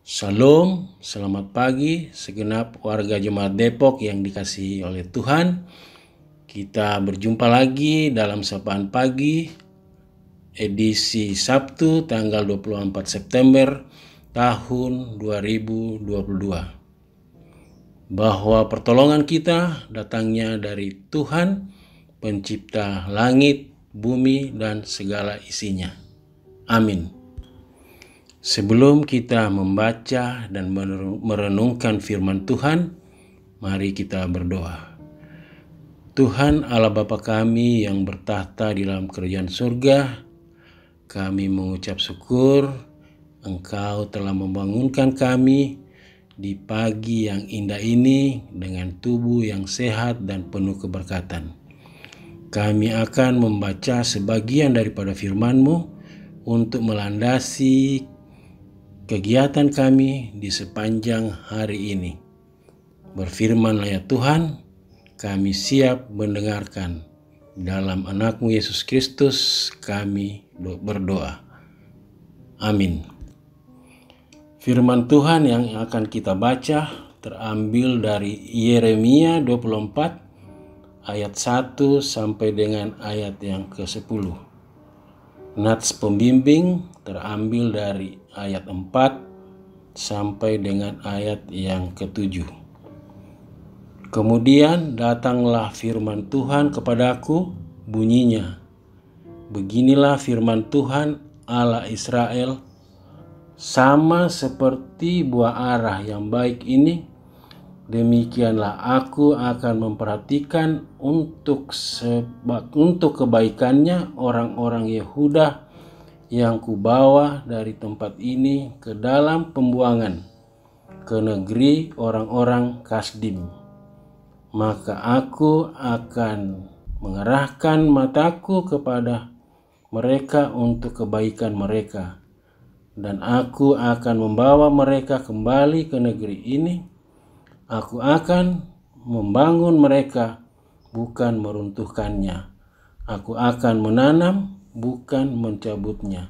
Shalom, selamat pagi segenap warga Jemaat Depok yang dikasihi oleh Tuhan. Kita berjumpa lagi dalam Sapaan Pagi edisi Sabtu tanggal 24 September tahun 2022. Bahwa pertolongan kita datangnya dari Tuhan, pencipta langit, bumi, dan segala isinya. Amin. Sebelum kita membaca dan merenungkan firman Tuhan, mari kita berdoa. Tuhan Allah Bapa kami yang bertahta di dalam kerajaan surga, kami mengucap syukur Engkau telah membangunkan kami di pagi yang indah ini dengan tubuh yang sehat dan penuh keberkatan. Kami akan membaca sebagian daripada firman-Mu untuk melandasi kegiatan kami di sepanjang hari ini. Berfirmanlah ya Tuhan, kami siap mendengarkan. Dalam anak-Mu Yesus Kristus kami berdoa. Amin. Firman Tuhan yang akan kita baca terambil dari Yeremia 24 ayat 1 sampai dengan ayat yang ke-10. Nats pembimbing terambil dari ayat 4 sampai dengan ayat yang ke-7. Kemudian datanglah firman Tuhan kepadaku, bunyinya, beginilah firman Tuhan Allah Israel, sama seperti buah arah yang baik ini, demikianlah aku akan memperhatikan untuk kebaikannya orang-orang Yehuda yang kubawa dari tempat ini ke dalam pembuangan, ke negeri orang-orang Kasdim. Maka aku akan mengerahkan mataku kepada mereka untuk kebaikan mereka, dan aku akan membawa mereka kembali ke negeri ini. Aku akan membangun mereka, bukan meruntuhkannya. Aku akan menanam, bukan mencabutnya.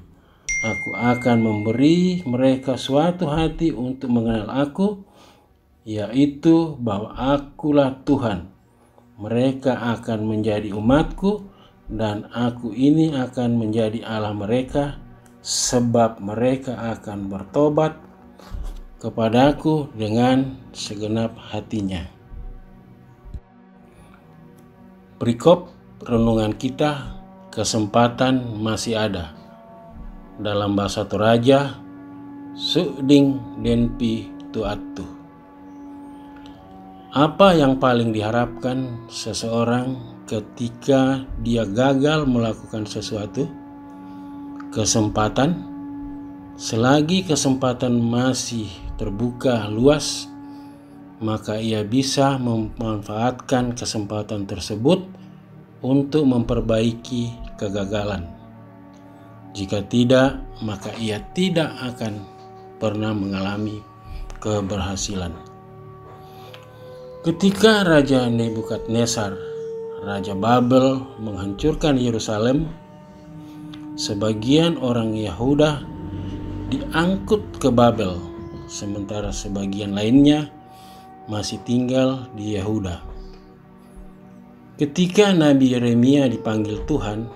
Aku akan memberi mereka suatu hati untuk mengenal aku, yaitu bahwa akulah Tuhan. Mereka akan menjadi umatku, dan aku ini akan menjadi Allah mereka, sebab mereka akan bertobat kepadaku dengan segenap hatinya. Perikop renungan kita, kesempatan masih ada. Dalam bahasa Toraja, Suding denpi tuatu. Apa yang paling diharapkan seseorang ketika dia gagal melakukan sesuatu? Kesempatan. Selagi kesempatan masih terbuka luas, maka ia bisa memanfaatkan kesempatan tersebut untuk memperbaiki kegagalan. Jika tidak, maka ia tidak akan pernah mengalami keberhasilan. Ketika Raja Nebukadnezar, Raja Babel, menghancurkan Yerusalem, sebagian orang Yehuda diangkut ke Babel, sementara sebagian lainnya masih tinggal di Yehuda. Ketika Nabi Yeremia dipanggil Tuhan,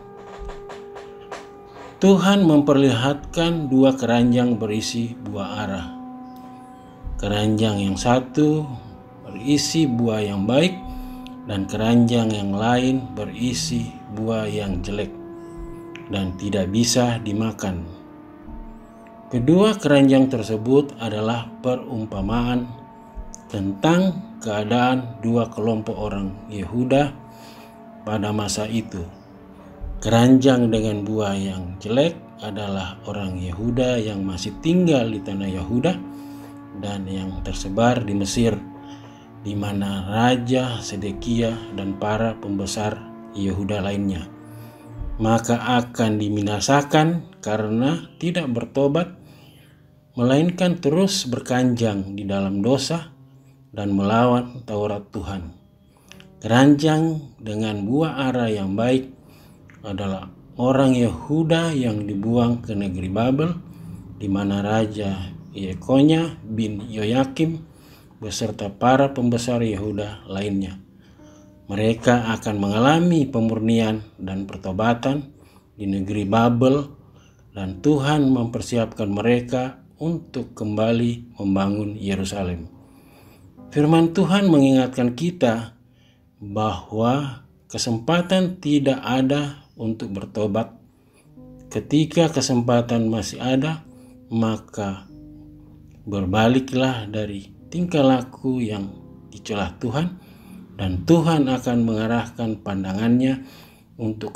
Tuhan memperlihatkan dua keranjang berisi buah ara. Keranjang yang satu berisi buah yang baik, dan keranjang yang lain berisi buah yang jelek dan tidak bisa dimakan. Kedua keranjang tersebut adalah perumpamaan tentang keadaan dua kelompok orang Yehuda pada masa itu. Keranjang dengan buah yang jelek adalah orang Yehuda yang masih tinggal di tanah Yehuda dan yang tersebar di Mesir, di mana Raja Sedekia dan para pembesar Yehuda lainnya, maka akan diminasakan karena tidak bertobat, melainkan terus berkanjang di dalam dosa dan melawan Taurat Tuhan. Keranjang dengan buah ara yang baik adalah orang Yehuda yang dibuang ke negeri Babel, di mana Raja Yekonya bin Yoyakim beserta para pembesar Yehuda lainnya. Mereka akan mengalami pemurnian dan pertobatan di negeri Babel, dan Tuhan mempersiapkan mereka untuk kembali membangun Yerusalem. Firman Tuhan mengingatkan kita bahwa kesempatan tidak ada untuk bertobat. Ketika kesempatan masih ada, maka berbaliklah dari tingkah laku yang dicela Tuhan, dan Tuhan akan mengarahkan pandangannya untuk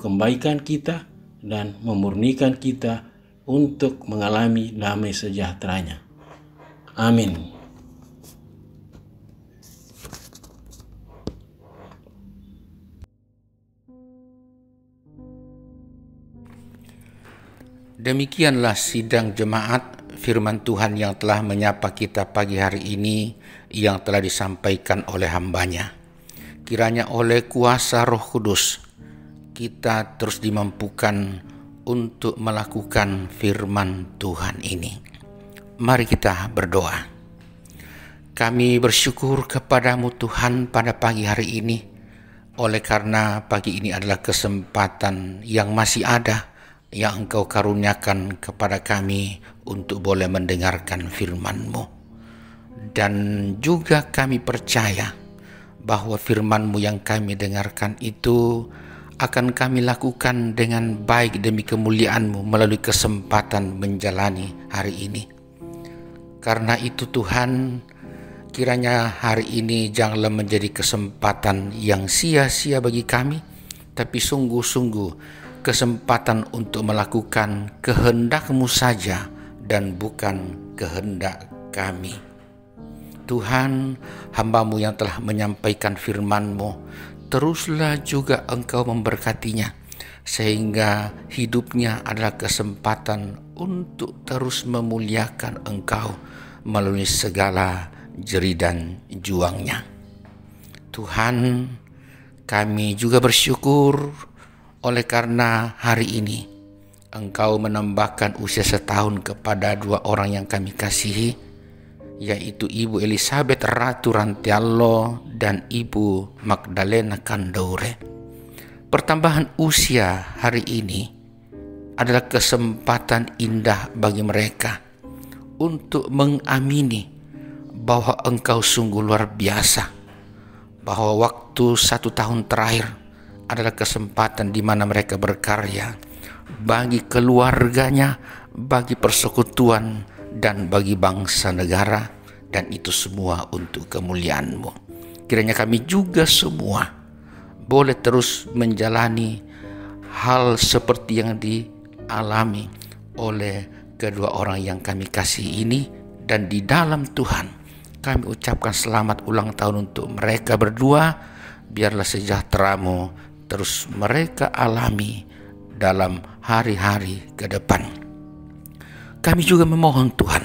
kebaikan kita dan memurnikan kita untuk mengalami damai sejahteranya. Amin. Demikianlah sidang jemaat firman Tuhan yang telah menyapa kita pagi hari ini, yang telah disampaikan oleh hambanya. Kiranya oleh kuasa Roh Kudus kita terus dimampukan untuk melakukan firman Tuhan ini. Mari kita berdoa. Kami bersyukur kepadamu Tuhan pada pagi hari ini, oleh karena pagi ini adalah kesempatan yang masih ada yang Engkau karuniakan kepada kami untuk boleh mendengarkan firman-Mu. Dan juga kami percaya bahwa firman-Mu yang kami dengarkan itu akan kami lakukan dengan baik demi kemuliaan-Mu melalui kesempatan menjalani hari ini. Karena itu Tuhan, kiranya hari ini janganlah menjadi kesempatan yang sia-sia bagi kami, tapi sungguh-sungguh kesempatan untuk melakukan kehendak-Mu saja dan bukan kehendak kami. Tuhan, hamba-Mu yang telah menyampaikan firman-Mu, teruslah juga Engkau memberkatinya, sehingga hidupnya adalah kesempatan untuk terus memuliakan Engkau melalui segala jerih dan juangnya. Tuhan, kami juga bersyukur oleh karena hari ini Engkau menambahkan usia setahun kepada dua orang yang kami kasihi, yaitu Ibu Elizabeth Ratu Rantiallo dan Ibu Magdalena Kandoure. Pertambahan usia hari ini adalah kesempatan indah bagi mereka untuk mengamini bahwa Engkau sungguh luar biasa, bahwa waktu 1 tahun terakhir adalah kesempatan di mana mereka berkarya bagi keluarganya, bagi persekutuan, dan bagi bangsa negara, dan itu semua untuk kemuliaan-Mu. Kiranya kami juga semua boleh terus menjalani hal seperti yang dialami oleh kedua orang yang kami kasih ini, dan di dalam Tuhan kami ucapkan selamat ulang tahun untuk mereka berdua. Biarlah sejahtera-Mu terus mereka alami dalam hari-hari ke depan. Kami juga memohon Tuhan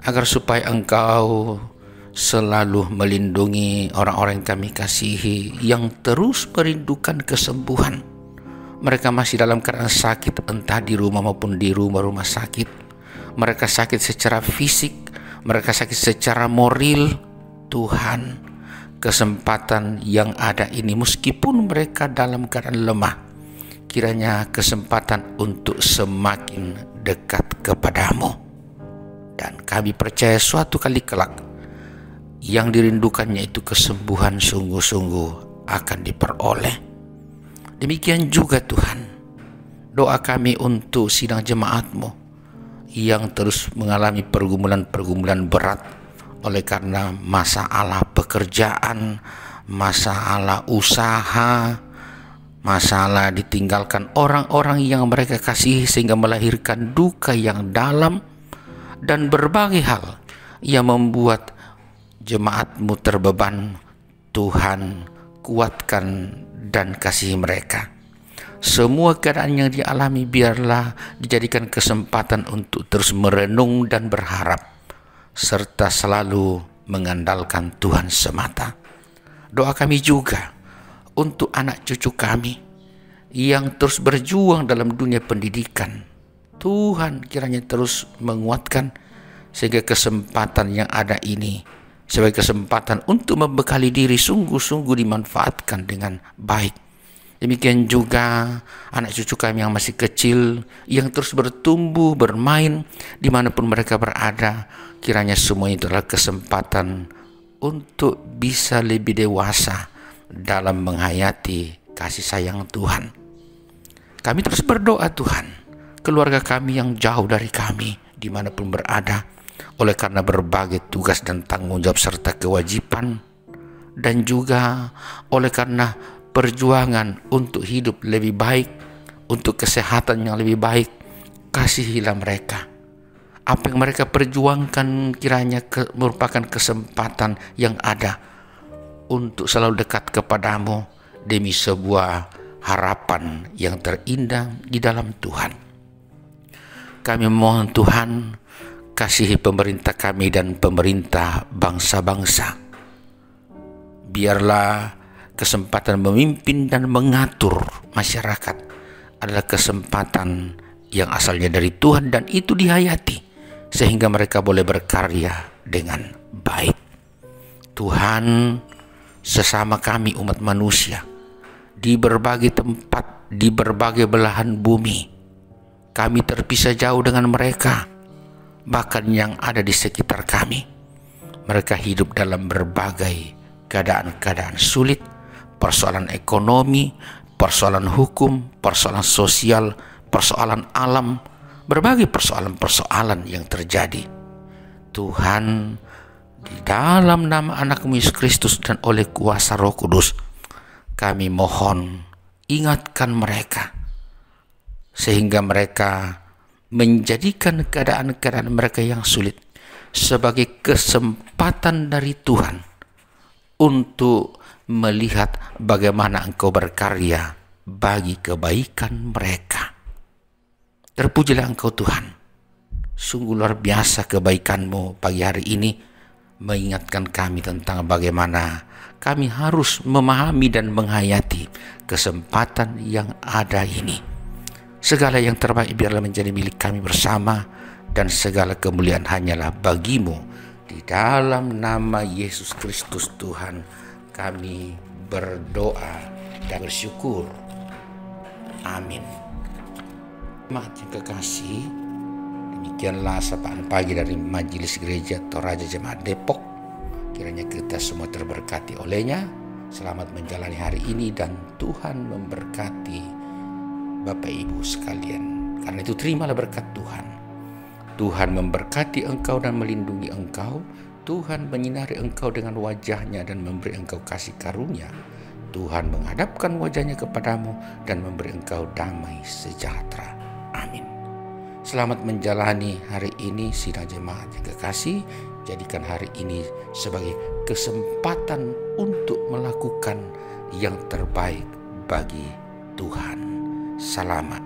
agar supaya Engkau selalu melindungi orang-orang yang kami kasihi yang terus merindukan kesembuhan. Mereka masih dalam keadaan sakit, entah di rumah maupun di rumah-rumah sakit. Mereka sakit secara fisik, mereka sakit secara moral. Tuhan, kesempatan yang ada ini, meskipun mereka dalam keadaan lemah, kiranya kesempatan untuk semakin dekat kepadamu. Dan kami percaya suatu kali kelak yang dirindukannya itu kesembuhan sungguh-sungguh akan diperoleh. Demikian juga Tuhan, doa kami untuk sidang jemaat-Mu yang terus mengalami pergumulan-pergumulan berat oleh karena masalah pekerjaan, masalah usaha, masalah ditinggalkan orang-orang yang mereka kasihi sehingga melahirkan duka yang dalam, dan berbagai hal yang membuat jemaat-Mu terbeban. Tuhan, kuatkan dan kasihi mereka. Semua keadaan yang dialami biarlah dijadikan kesempatan untuk terus merenung dan berharap, serta selalu mengandalkan Tuhan semata. Doa kami juga untuk anak cucu kami yang terus berjuang dalam dunia pendidikan. Tuhan kiranya terus menguatkan sehingga kesempatan yang ada ini sebagai kesempatan untuk membekali diri sungguh-sungguh dimanfaatkan dengan baik. Demikian juga anak cucu kami yang masih kecil, yang terus bertumbuh, bermain dimanapun mereka berada. Kiranya semua itu adalah kesempatan untuk bisa lebih dewasa dalam menghayati kasih sayang Tuhan. Kami terus berdoa Tuhan, keluarga kami yang jauh dari kami, dimanapun berada, oleh karena berbagai tugas dan tanggung jawab serta kewajiban, dan juga oleh karena perjuangan untuk hidup lebih baik, untuk kesehatan yang lebih baik, kasihilah mereka. Apa yang mereka perjuangkan kiranya merupakan kesempatan yang ada untuk selalu dekat kepadamu demi sebuah harapan yang terindah di dalam Tuhan. Kami mohon Tuhan, kasihi pemerintah kami dan pemerintah bangsa-bangsa. Biarlah kesempatan memimpin dan mengatur masyarakat adalah kesempatan yang asalnya dari Tuhan dan itu dihayati sehingga mereka boleh berkarya dengan baik. Tuhan, sesama kami umat manusia di berbagai tempat, di berbagai belahan bumi, kami terpisah jauh dengan mereka, bahkan yang ada di sekitar kami. Mereka hidup dalam berbagai keadaan-keadaan sulit, persoalan ekonomi, persoalan hukum, persoalan sosial, persoalan alam, berbagai persoalan-persoalan yang terjadi. Tuhan, di dalam nama Anak-Mu Yesus Kristus dan oleh kuasa Roh Kudus, kami mohon ingatkan mereka, sehingga mereka menjadikan keadaan-keadaan mereka yang sulit sebagai kesempatan dari Tuhan untuk melihat bagaimana Engkau berkarya bagi kebaikan mereka. Terpujilah Engkau Tuhan. Sungguh luar biasa kebaikan-Mu pagi hari ini, mengingatkan kami tentang bagaimana kami harus memahami dan menghayati kesempatan yang ada ini. Segala yang terbaik biarlah menjadi milik kami bersama, dan segala kemuliaan hanyalah bagi-Mu. Di dalam nama Yesus Kristus Tuhan kami berdoa dan bersyukur. Amin. Jemaat yang kekasih, demikianlah sapaan pagi dari Majelis Gereja Toraja Jemaat Depok. Kiranya kita semua terberkati olehnya. Selamat menjalani hari ini dan Tuhan memberkati Bapak Ibu sekalian. Karena itu terimalah berkat Tuhan. Tuhan memberkati engkau dan melindungi engkau. Tuhan menyinari engkau dengan wajah-Nya dan memberi engkau kasih karunia. Tuhan menghadapkan wajah-Nya kepadamu dan memberi engkau damai sejahtera. Amin. Selamat menjalani hari ini sidang jemaat yang kekasih. Jadikan hari ini sebagai kesempatan untuk melakukan yang terbaik bagi Tuhan. Selamat